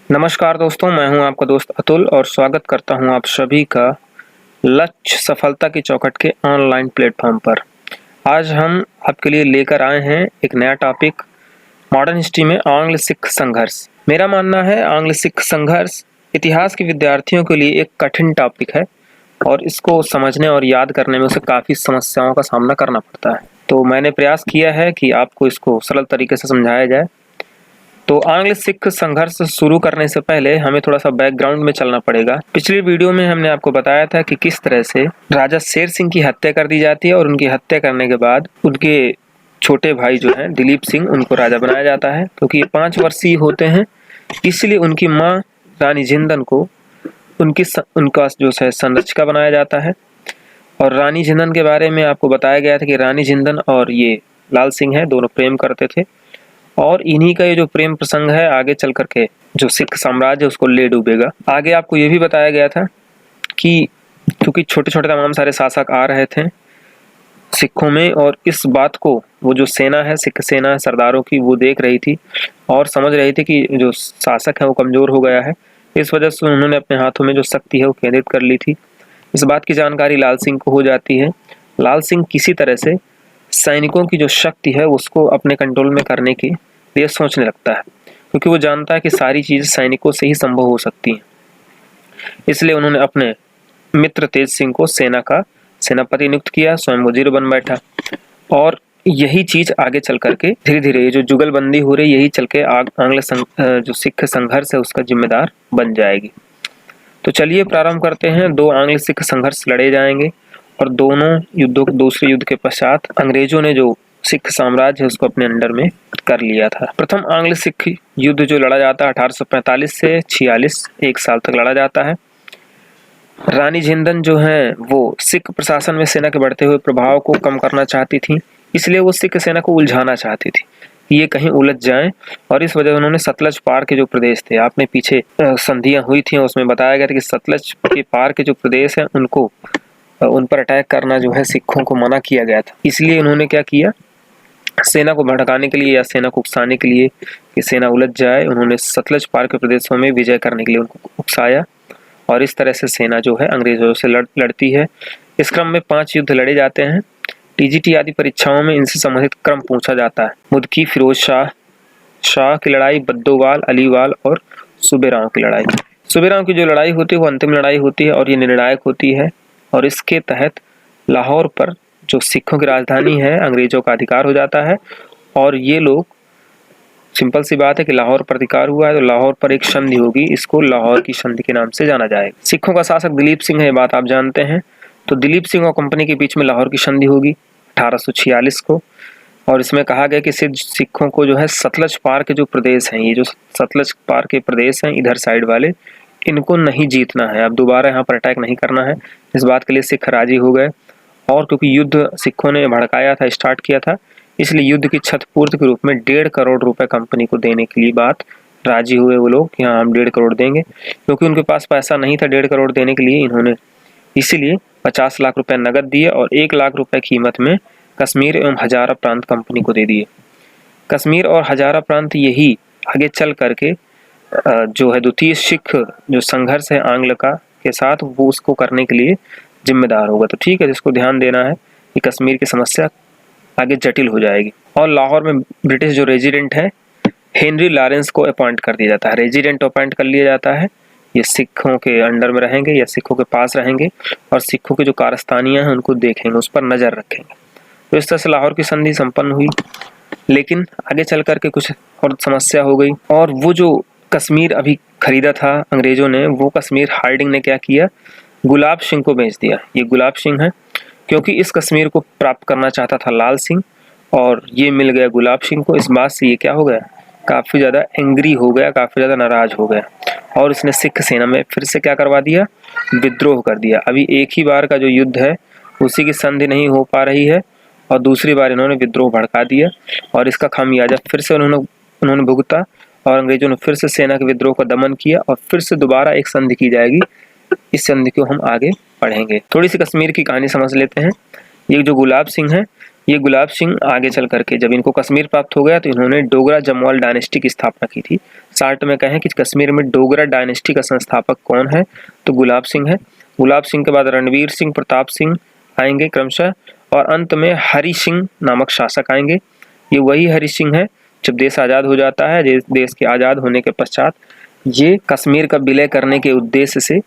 नमस्कार दोस्तों, मैं हूं आपका दोस्त अतुल और स्वागत करता हूं आप सभी का लक्ष्य सफलता की चौखट के ऑनलाइन प्लेटफॉर्म पर। आज हम आपके लिए लेकर आए हैं एक नया टॉपिक, मॉडर्न हिस्ट्री में आंग्ल सिख संघर्ष। मेरा मानना है आंग्ल सिख संघर्ष इतिहास के विद्यार्थियों के लिए एक कठिन टॉपिक है और इसको समझने और याद करने में उसे काफ़ी समस्याओं का सामना करना पड़ता है। तो मैंने प्रयास किया है कि आपको इसको सरल तरीके से समझाया जाए। तो आंग्ल सिख संघर्ष शुरू करने से पहले हमें थोड़ा सा बैकग्राउंड में चलना पड़ेगा। पिछली वीडियो में हमने आपको बताया था कि किस तरह से राजा शेर सिंह की हत्या कर दी जाती है और उनकी हत्या करने के बाद उनके छोटे भाई जो हैं दिलीप सिंह, उनको राजा बनाया जाता है। क्योंकि ये 5 वर्षीय होते हैं, इसलिए उनकी माँ रानी जिंदन को उनका जो है संरक्षिका बनाया जाता है। और रानी जिंदन के बारे में आपको बताया गया था कि रानी जिंदन और ये लाल सिंह है, दोनों प्रेम करते थे और इन्हीं का ये जो प्रेम प्रसंग है आगे चल करके जो सिख साम्राज्य उसको ले डूबेगा। आगे आपको ये भी बताया गया था कि क्योंकि छोटे छोटे तमाम सारे शासक आ रहे थे सिखों में, और इस बात को वो जो सेना है, सिख सेना सरदारों की, वो देख रही थी और समझ रही थी कि जो शासक है वो कमजोर हो गया है। इस वजह से उन्होंने अपने हाथों में जो शक्ति है वो केंद्रित कर ली थी। इस बात की जानकारी लाल सिंह को हो जाती है। लाल सिंह किसी तरह से सैनिकों की जो शक्ति है उसको अपने कंट्रोल में करने की लिए सोचने लगता है, क्योंकि वो जानता है कि सारी चीज़ सैनिकों से ही संभव हो सकती हैं। इसलिए उन्होंने अपने मित्र तेज सिंह को सेना का सेनापति नियुक्त किया, स्वयं वजीर बन बैठा। और यही चीज आगे चल करके धीरे धीरे ये जो जुगलबंदी हो रही, यही चल के जो सिख संघर्ष है उसका जिम्मेदार बन जाएगी। तो चलिए प्रारंभ करते हैं। 2 आंग्ल सिख संघर्ष लड़े जाएंगे और दोनों युद्धों दूसरे युद्ध के पश्चात अंग्रेजों ने जो सिख साम्राज्य है उसको अपने अंडर में कर लिया था। प्रथम आंग्ल सिख युद्ध जो लड़ा जाता है 1845 से 46, 1 साल तक लड़ा जाता है। रानी जिंदन जो है वो सिख प्रशासन में सेना के बढ़ते हुए प्रभाव को कम करना चाहती थी, इसलिए वो सिख सेना को उलझाना चाहती थी, ये कहीं उलझ जाएं, और इस वजह से उन्होंने सतलज पार के जो प्रदेश थे, आपने पीछे संधियां हुई थी उसमें बताया गया था कि सतलज के पार के जो प्रदेश हैं उनको उन पर अटैक करना जो है सिखों को मना किया गया था। इसलिए उन्होंने क्या किया, सेना को भड़काने के लिए या सेना को उकसाने के लिए कि सेना उलझ जाए, उन्होंने सतलज पार के प्रदेशों में विजय करने के लिए उनको उकसाया और इस तरह से सेना जो है अंग्रेजों से लड़ती है। इस क्रम में 5 युद्ध लड़े जाते हैं। टीजीटी आदि परीक्षाओं में इनसे संबंधित क्रम पूछा जाता है। मुदकी, फिरोज शाह की लड़ाई, बद्दोवाल, अलीवाल और सुबेराव की लड़ाई। सुबेराव की जो लड़ाई होती है वो अंतिम लड़ाई होती है और ये निर्णायक होती है, और इसके तहत लाहौर पर जो सिखों की राजधानी है अंग्रेजों का अधिकार हो जाता है। और ये लोग, सिंपल सी बात है कि लाहौर पर अधिकार हुआ है तो लाहौर पर एक संधि होगी, इसको लाहौर की संधि के नाम से जाना जाएगा। सिखों का शासक दिलीप सिंह है, ये बात आप जानते हैं। तो दिलीप सिंह और कंपनी के बीच में लाहौर की संधि होगी 1846 को, और इसमें कहा गया कि सिखों को जो है सतलज पार के जो प्रदेश हैं, ये जो सतलज पार के प्रदेश हैं इधर साइड वाले, इनको नहीं जीतना है, अब दोबारा यहाँ पर अटैक नहीं करना है। इस बात के लिए सिख राजी हो गए, और क्योंकि युद्ध सिखों ने भड़काया था, स्टार्ट किया था, इसलिए युद्ध की क्षतिपूर्ति के रूप में 1.5 करोड़ रुपए कंपनी को देने के लिए बात राजी हुए वो लोग कि हाँ हम 1.5 करोड़ देंगे। क्योंकि उनके पास पैसा नहीं था 1.5 करोड़ देने के लिए, इन्होंने इसीलिए 50 लाख रुपए नगद दिए और 1 लाख रुपए कीमत में कश्मीर एवं हजारा प्रांत कंपनी को दे दिए। कश्मीर और हजारा प्रांत यही आगे चल करके जो है द्वितीय सिख जो संघर्ष है आंग्ल का के साथ, वो उसको करने के लिए जिम्मेदार होगा। तो ठीक है, जिसको ध्यान देना है कि कश्मीर की समस्या आगे जटिल हो जाएगी। और लाहौर में ब्रिटिश जो रेजिडेंट है हेनरी लॉरेंस को अपॉइंट कर दिया जाता है, रेजिडेंट अपॉइंट कर लिया जाता है। ये सिखों के अंडर में रहेंगे या सिखों के पास रहेंगे और सिखों की जो कारस्तानियां हैं उनको देखेंगे, उस पर नजर रखेंगे। तो इस तरह से लाहौर की संधि संपन्न हुई, लेकिन आगे चल करके कुछ और समस्या हो गई, और वो जो कश्मीर अभी खरीदा था अंग्रेजों ने, वो कश्मीर हार्डिंग ने क्या किया, गुलाब सिंह को बेच दिया। ये गुलाब सिंह है, क्योंकि इस कश्मीर को प्राप्त करना चाहता था लाल सिंह और ये मिल गया गुलाब सिंह को। इस बात से ये क्या हो गया, काफ़ी ज़्यादा एंग्री हो गया, काफ़ी ज़्यादा नाराज हो गया, और उसने सिख सेना में फिर से क्या करवा दिया, विद्रोह कर दिया। अभी एक ही बार का जो युद्ध है उसी की संधि नहीं हो पा रही है, और दूसरी बार इन्होंने विद्रोह भड़का दिया, और इसका खामियाजा फिर से उन्होंने भुगता, और अंग्रेजों ने फिर से सेना के विद्रोह का दमन किया, और फिर से दोबारा एक संधि की जाएगी। इस संधि को हम आगे पढ़ेंगे। थोड़ी सी कश्मीर की कहानी समझ लेते हैं। ये जो गुलाब सिंह है ये गुलाब सिंह आगे चल करके जब इनको कश्मीर प्राप्त हो गया तो इन्होंने डोगरा जमवाल डायनेस्टी की स्थापना की थी। शार्ट में कहें कि कश्मीर में डोगरा डायनेस्टी का संस्थापक कौन है, तो गुलाब सिंह है। गुलाब सिंह के बाद रणवीर सिंह, प्रताप सिंह आएंगे क्रमशः, और अंत में हरि सिंह नामक शासक आएंगे। ये वही हरि सिंह है जब देश आज़ाद हो जाता है। देश के आज़ाद होने के पश्चात ये कश्मीर का विलय करने के उद्देश्य से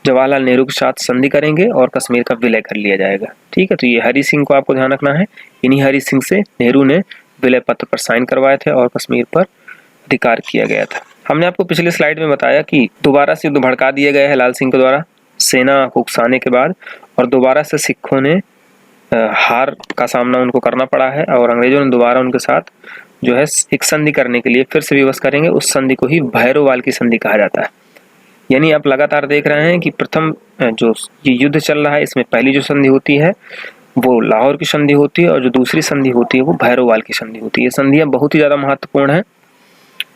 जवाहरलाल नेहरू के साथ संधि करेंगे और कश्मीर का विलय कर लिया जाएगा। ठीक है, तो ये हरि सिंह को आपको ध्यान रखना है। इन्हीं हरि सिंह से नेहरू ने विलय पत्र पर साइन करवाए थे और कश्मीर पर अधिकार किया गया था। हमने आपको पिछले स्लाइड में बताया कि दोबारा से युद्ध भड़का दिया गया है लाल सिंह के द्वारा सेना को उकसाने के बाद, और दोबारा से सिखों ने हार का सामना उनको करना पड़ा है और अंग्रेजों ने दोबारा उनके साथ जो है एक संधि करने के लिए फिर से विवश करेंगे। उस संधि को ही भैरोवाल की संधि कहा जाता है। यानी आप लगातार देख रहे हैं कि प्रथम जो ये युद्ध चल रहा है इसमें पहली जो संधि होती है वो लाहौर की संधि होती है और जो दूसरी संधि होती है वो भैरोवाल की संधि होती है। ये संधियां बहुत ही ज़्यादा महत्वपूर्ण है।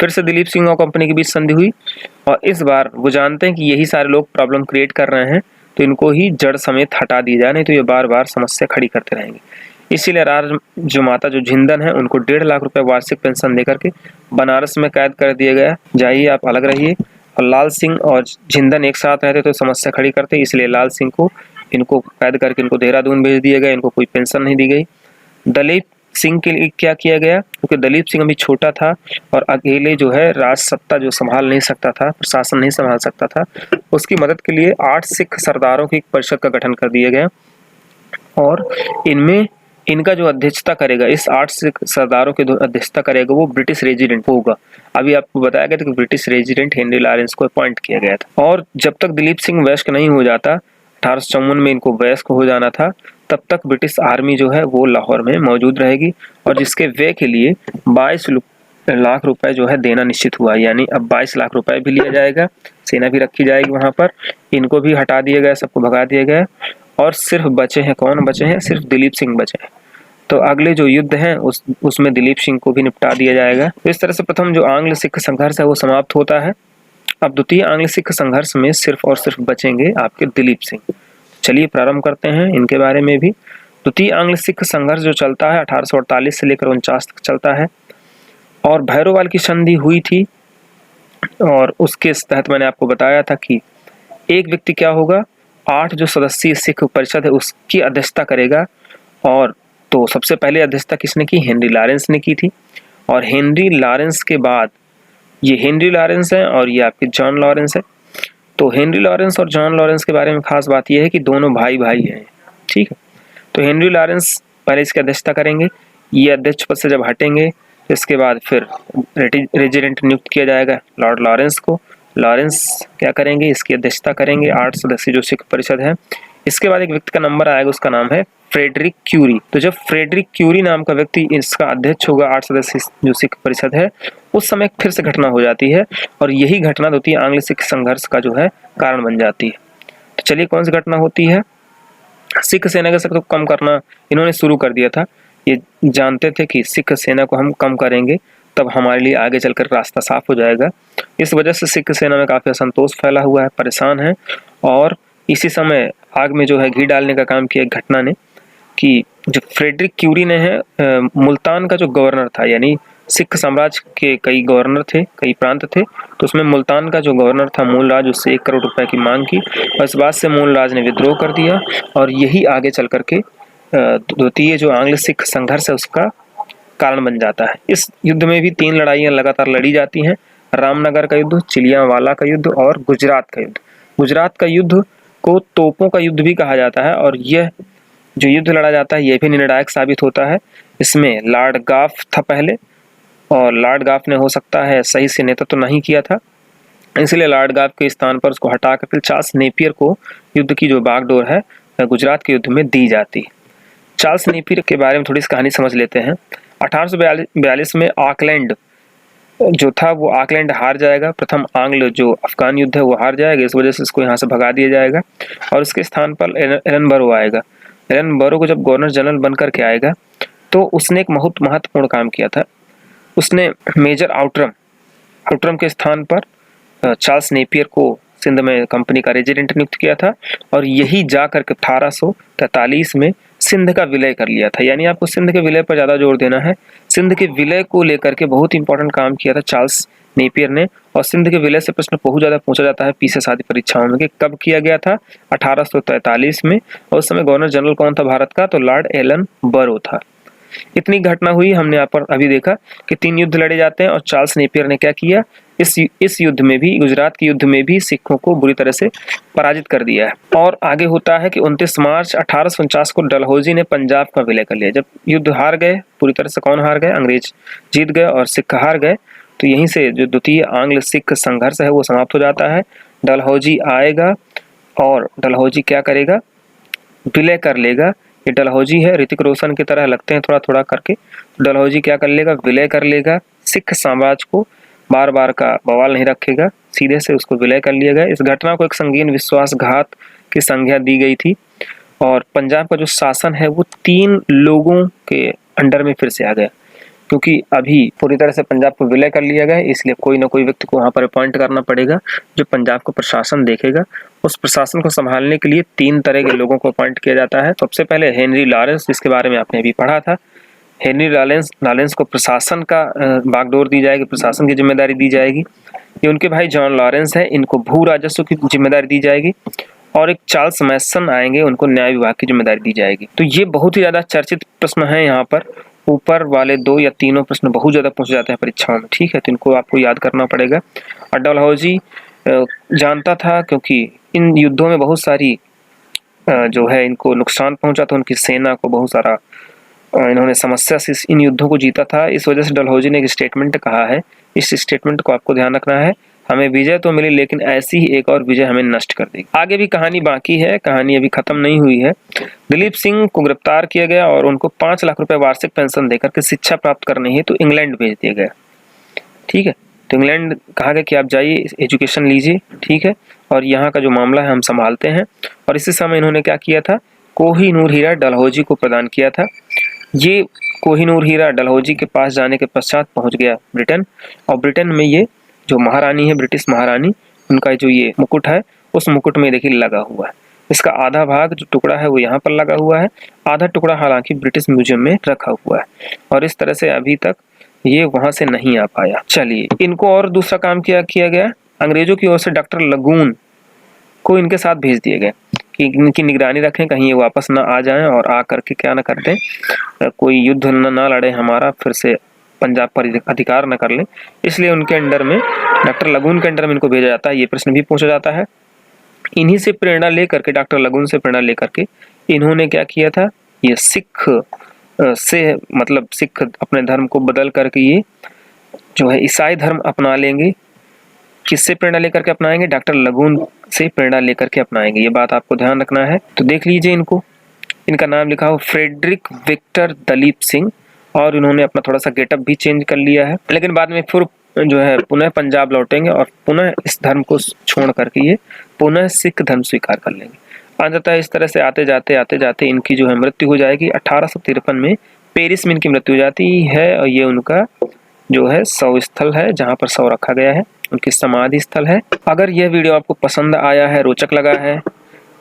फिर से दिलीप सिंह और कंपनी के बीच संधि हुई और इस बार वो जानते हैं कि यही सारे लोग प्रॉब्लम क्रिएट कर रहे हैं तो इनको ही जड़ समेत हटा दिया जाए, नहीं तो ये बार बार समस्या खड़ी करते रहेंगे। इसीलिए राजमाता जो झिंदन है उनको 1.5 लाख रुपए वार्षिक पेंशन देकर के बनारस में कैद कर दिया गया, जाइए आप अलग रहिए। और लाल सिंह और झिंदन एक साथ रहते तो समस्या खड़ी करते, इसलिए लाल सिंह को इनको कैद करके इनको देहरादून भेज दिया गया। इनको कोई पेंशन नहीं दी गई। दलीप सिंह के लिए क्या किया गया, क्योंकि दलीप सिंह अभी छोटा था और अकेले जो है राज सत्ता जो संभाल नहीं सकता था, प्रशासन नहीं संभाल सकता था, उसकी मदद के लिए 8 सिख सरदारों की एक परिषद का गठन कर दिया गया और इनमें इनका जो अध्यक्षता करेगा, इस 8 सिख सरदारों की अध्यक्षता करेगा वो ब्रिटिश रेजिडेंट होगा। अभी आपको बताया गया था कि ब्रिटिश रेजिडेंट हेनरी लॉरेंस को अपॉइंट किया गया था। और जब तक दिलीप सिंह वयस्क नहीं हो जाता, 1854 में इनको वयस्क हो जाना था, तब तक ब्रिटिश आर्मी जो है वो लाहौर में मौजूद रहेगी और जिसके व्यय के लिए 22 लाख रुपए जो है देना निश्चित हुआ। यानी अब 22 लाख रुपए भी लिया जाएगा, सेना भी रखी जाएगी वहां पर, इनको भी हटा दिया गया, सबको भगा दिया गया और सिर्फ बचे हैं, कौन बचे हैं, सिर्फ दिलीप सिंह बचे हैं। तो अगले जो युद्ध है उसमें दिलीप सिंह को भी निपटा दिया जाएगा। तो इस तरह से प्रथम जो आंग्ल सिख संघर्ष है वो समाप्त होता है। अब द्वितीय आंग्ल सिख संघर्ष में सिर्फ और सिर्फ बचेंगे आपके दिलीप सिंह। चलिए प्रारंभ करते हैं इनके बारे में भी। द्वितीय आंग्ल सिख संघर्ष जो चलता है 1848 से लेकर 49 तक चलता है और भैरोवाल की संधि हुई थी और उसके तहत मैंने आपको बताया था कि एक व्यक्ति क्या होगा, 8 जो सदस्यीय सिख परिषद है उसकी अध्यक्षता करेगा। और तो सबसे पहले अध्यक्षता किसने की, हेनरी लॉरेंस ने की थी। और हेनरी लॉरेंस के बाद ये हेनरी लॉरेंस है और ये आपके जॉन लॉरेंस है। तो हेनरी लॉरेंस और जॉन लॉरेंस के बारे में खास बात यह है कि दोनों भाई भाई हैं। ठीक है, तो हेनरी लॉरेंस पहले इसकी अध्यक्षता करेंगे। ये अध्यक्ष पद से जब हटेंगे इसके बाद फिर रेजिडेंट नियुक्त किया जाएगा लॉर्ड लॉरेंस को। लॉरेंस क्या करेंगे, इसकी अध्यक्षता करेंगे। 8 सदस्यीय जो सिख परिषद है। इसके बाद एक व्यक्ति का नंबर आएगा, उसका नाम है फ्रेडरिक क्यूरी। तो जब फ्रेडरिक क्यूरी नाम का व्यक्ति इसका अध्यक्ष होगा 8 सदस्यीय जो सिख परिषद है, उस समय फिर से घटना हो जाती है और यही घटना द्वितीय आंग्ल सिख संघर्ष का जो है कारण बन जाती है। तो चलिए कौन सी घटना होती है, सिख सेना के शक्ति को कम करना इन्होंने शुरू कर दिया था। ये जानते थे कि सिख सेना को हम कम करेंगे तब हमारे लिए आगे चलकर रास्ता साफ हो जाएगा। इस वजह से सिख सेना में काफी असंतोष फैला हुआ है, परेशान है। और इसी समय आग में जो है घी डालने का काम किया घटना ने कि जो फ्रेडरिक क्यूरी ने है मुल्तान का जो गवर्नर था, यानी सिख साम्राज्य के कई गवर्नर थे, कई प्रांत थे, तो उसमें मुल्तान का जो गवर्नर था मूलराज, उससे 1 करोड़ रुपए की मांग की और इस बात से मूलराज ने विद्रोह कर दिया और यही आगे चल करके द्वितीय जो आंग्ल सिख संघर्ष है उसका कारण बन जाता है। इस युद्ध में भी 3 लड़ाइयां लगातार लड़ी जाती हैं, रामनगर का युद्ध, चिलियांवाला का युद्ध और गुजरात का युद्ध। गुजरात का युद्ध को तोपों का युद्ध भी कहा जाता है और यह जो युद्ध लड़ा जाता है यह भी निर्णायक साबित होता है। इसमें लॉर्ड गाफ था पहले और लॉर्ड गाफ ने हो सकता है सही से नेतृत्व नहीं किया था, इसलिए लॉर्ड गाफ के स्थान पर उसको हटा कर चार्ल्स नेपियर को युद्ध की जो बागडोर है गुजरात के युद्ध में दी जाती। चार्ल्स नेपियर के बारे में थोड़ी सी कहानी समझ लेते हैं। 1842 में ऑकलैंड जो था वो ऑकलैंड हार जाएगा। प्रथम आंग्ल जो अफगान युद्ध है वो हार जाएगा, इस वजह से इसको यहाँ से भगा दिया जाएगा और उसके स्थान पर एलनबरो आएगा। एलनबरो को जब गवर्नर जनरल बन करके आएगा तो उसने एक बहुत महत्वपूर्ण काम किया था। उसने मेजर आउटरम के स्थान पर चार्ल्स नेपियर को सिंध में कंपनी का रेजिडेंट नियुक्त किया था और यही जा करके 1843 में सिंध का विलय कर लिया था। यानी आपको सिंध के विलय पर ज़्यादा जोर देना है। सिंध के विलय को लेकर के बहुत इंपॉर्टेंट काम किया था चार्ल्स नेपियर ने, और सिंध के विलय से प्रश्न बहुत ज़्यादा पूछा जाता है पीएसएस आदि परीक्षाओं में कि कब किया गया था, 1843 में। और उस समय गवर्नर जनरल कौन था भारत का, तो लॉर्ड एलन बरो था। इतनी घटना हुई। हमने यहाँ पर अभी देखा कि 3 युद्ध लड़े जाते हैं और चार्ल्स नेपियर ने क्या किया, इस युद्ध में भी, गुजरात के युद्ध में भी सिखों को बुरी तरह से पराजित कर दिया है। और आगे होता है कि 29 मार्च 1849 को डलहौजी ने पंजाब का विलय कर लिया। जब युद्ध हार गए पूरी तरह से, कौन हार गए, अंग्रेज जीत गए और सिख हार गए, तो यहीं से जो द्वितीय आंग्ल सिख संघर्ष है वो समाप्त हो जाता है। डलहौजी आएगा और डलहौजी क्या करेगा, विलय कर लेगा। ये डलहौजी है, ऋतिक रोशन की तरह लगते हैं थोड़ा थोड़ा करके। डलहौजी क्या कर लेगा, विलय कर लेगा। सिख साम्राज्य को बार बार का बवाल नहीं रखेगा, सीधे से उसको विलय कर लिया गया। इस घटना को एक संगीन विश्वासघात की संज्ञा दी गई थी और पंजाब का जो शासन है वो 3 लोगों के अंडर में फिर से आ गया, क्योंकि अभी पूरी तरह से पंजाब को विलय कर लिया गया है। इसलिए कोई ना कोई व्यक्ति को वहां पर अपॉइंट करना पड़ेगा जो पंजाब को प्रशासन देखेगा। उस प्रशासन को संभालने के लिए 3 तरह के लोगों को अपॉइंट किया जाता है। सबसे पहले हेनरी लॉरेंस, जिसके बारे में आपने अभी पढ़ा था। हेनरी लॉरेंस को प्रशासन का बागडोर दी जाएगी, प्रशासन की जिम्मेदारी दी जाएगी। ये उनके भाई जॉन लॉरेंस है, इनको भू राजस्व की जिम्मेदारी दी जाएगी। और एक चार्ल्स मैसन आएंगे, उनको न्याय विभाग की जिम्मेदारी दी जाएगी। तो ये बहुत ही ज्यादा चर्चित प्रश्न है। यहाँ पर ऊपर वाले 2 या 3 प्रश्न बहुत ज्यादा पूछे जाते हैं परीक्षाओं में, ठीक है, तो इनको आपको याद करना पड़ेगा। और डलहौजी जानता था, क्योंकि इन युद्धों में बहुत सारी जो है इनको नुकसान पहुंचा था, उनकी सेना को बहुत सारा इन्होंने समस्या से इन युद्धों को जीता था। इस वजह से डलहौजी ने एक स्टेटमेंट कहा है, इस स्टेटमेंट को आपको ध्यान रखना है, हमें विजय तो मिली लेकिन ऐसी ही एक और विजय हमें नष्ट कर देगी। आगे भी कहानी बाकी है, कहानी अभी खत्म नहीं हुई है। दिलीप सिंह को गिरफ्तार किया गया और उनको 5 लाख रुपए वार्षिक पेंशन देकर के शिक्षा प्राप्त करने हेतु तो इंग्लैंड भेज दिया गया, ठीक है। तो इंग्लैंड कहा गया कि आप जाइए, एजुकेशन लीजिए, ठीक है, और यहाँ का जो मामला है हम संभालते हैं। और इसी समय इन्होंने क्या किया था, कोहिनूर हीरा डलहौजी को प्रदान किया था। ये कोहिनूर हीरा डलहौजी के पास जाने के पश्चात पहुंच गया ब्रिटेन, और ब्रिटेन में ये जो महारानी है, ब्रिटिश महारानी, उनका जो ये मुकुट है, उस मुकुट में देखिए लगा हुआ है। इसका आधा भाग जो टुकड़ा है वो यहाँ पर लगा हुआ है, आधा टुकड़ा हालांकि ब्रिटिश म्यूजियम में रखा हुआ है, और इस तरह से अभी तक ये वहां से नहीं आ पाया। चलिए, इनको और दूसरा काम किया गया, अंग्रेजों की ओर से डॉक्टर लगून को इनके साथ भेज दिए गए कि इनकी निगरानी रखें, कहीं ये वापस ना आ जाएं और आ करके क्या ना कर दें, कोई युद्ध ना लड़े, हमारा फिर से पंजाब पर अधिकार न कर लें। इसलिए उनके अंडर में, डॉक्टर लगून के अंडर में इनको भेजा जाता है। ये प्रश्न भी पूछा जाता है। इन्हीं से प्रेरणा लेकर के, डॉक्टर लगून से प्रेरणा लेकर के इन्होंने क्या किया था, ये सिख से, मतलब सिख अपने धर्म को बदल करके ये जो है ईसाई धर्म अपना लेंगे। किससे प्रेरणा लेकर के अपनाएंगे, डॉक्टर लगून से प्रेरणा लेकर के अपनाएंगे, ये बात आपको ध्यान रखना है। तो देख लीजिए इनको, इनका नाम लिखा हो फ्रेडरिक विक्टर दलीप सिंह, और इन्होंने अपना थोड़ा सा गेटअप भी चेंज कर लिया है, लेकिन बाद में फिर जो है पुनः पंजाब लौटेंगे और पुनः इस धर्म को छोड़ करके ये पुनः सिख धर्म स्वीकार कर लेंगे। अंततः इस तरह से आते जाते इनकी जो है मृत्यु हो जाएगी। 1853 में पेरिस में इनकी मृत्यु हो जाती है, और ये उनका जो है शव स्थल है, जहाँ पर शव रखा गया है, उनकी समाधि स्थल है। अगर यह वीडियो आपको पसंद आया है, रोचक लगा है,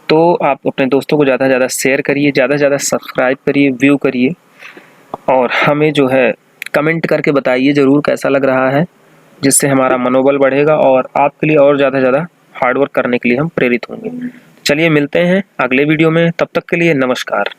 तो आप अपने दोस्तों को ज़्यादा से ज़्यादा शेयर करिए, ज़्यादा से ज़्यादा सब्सक्राइब करिए, व्यू करिए, और हमें जो है कमेंट करके बताइए ज़रूर कैसा लग रहा है, जिससे हमारा मनोबल बढ़ेगा और आपके लिए और ज़्यादा से ज़्यादा हार्डवर्क करने के लिए हम प्रेरित होंगे। चलिए मिलते हैं अगले वीडियो में, तब तक के लिए नमस्कार।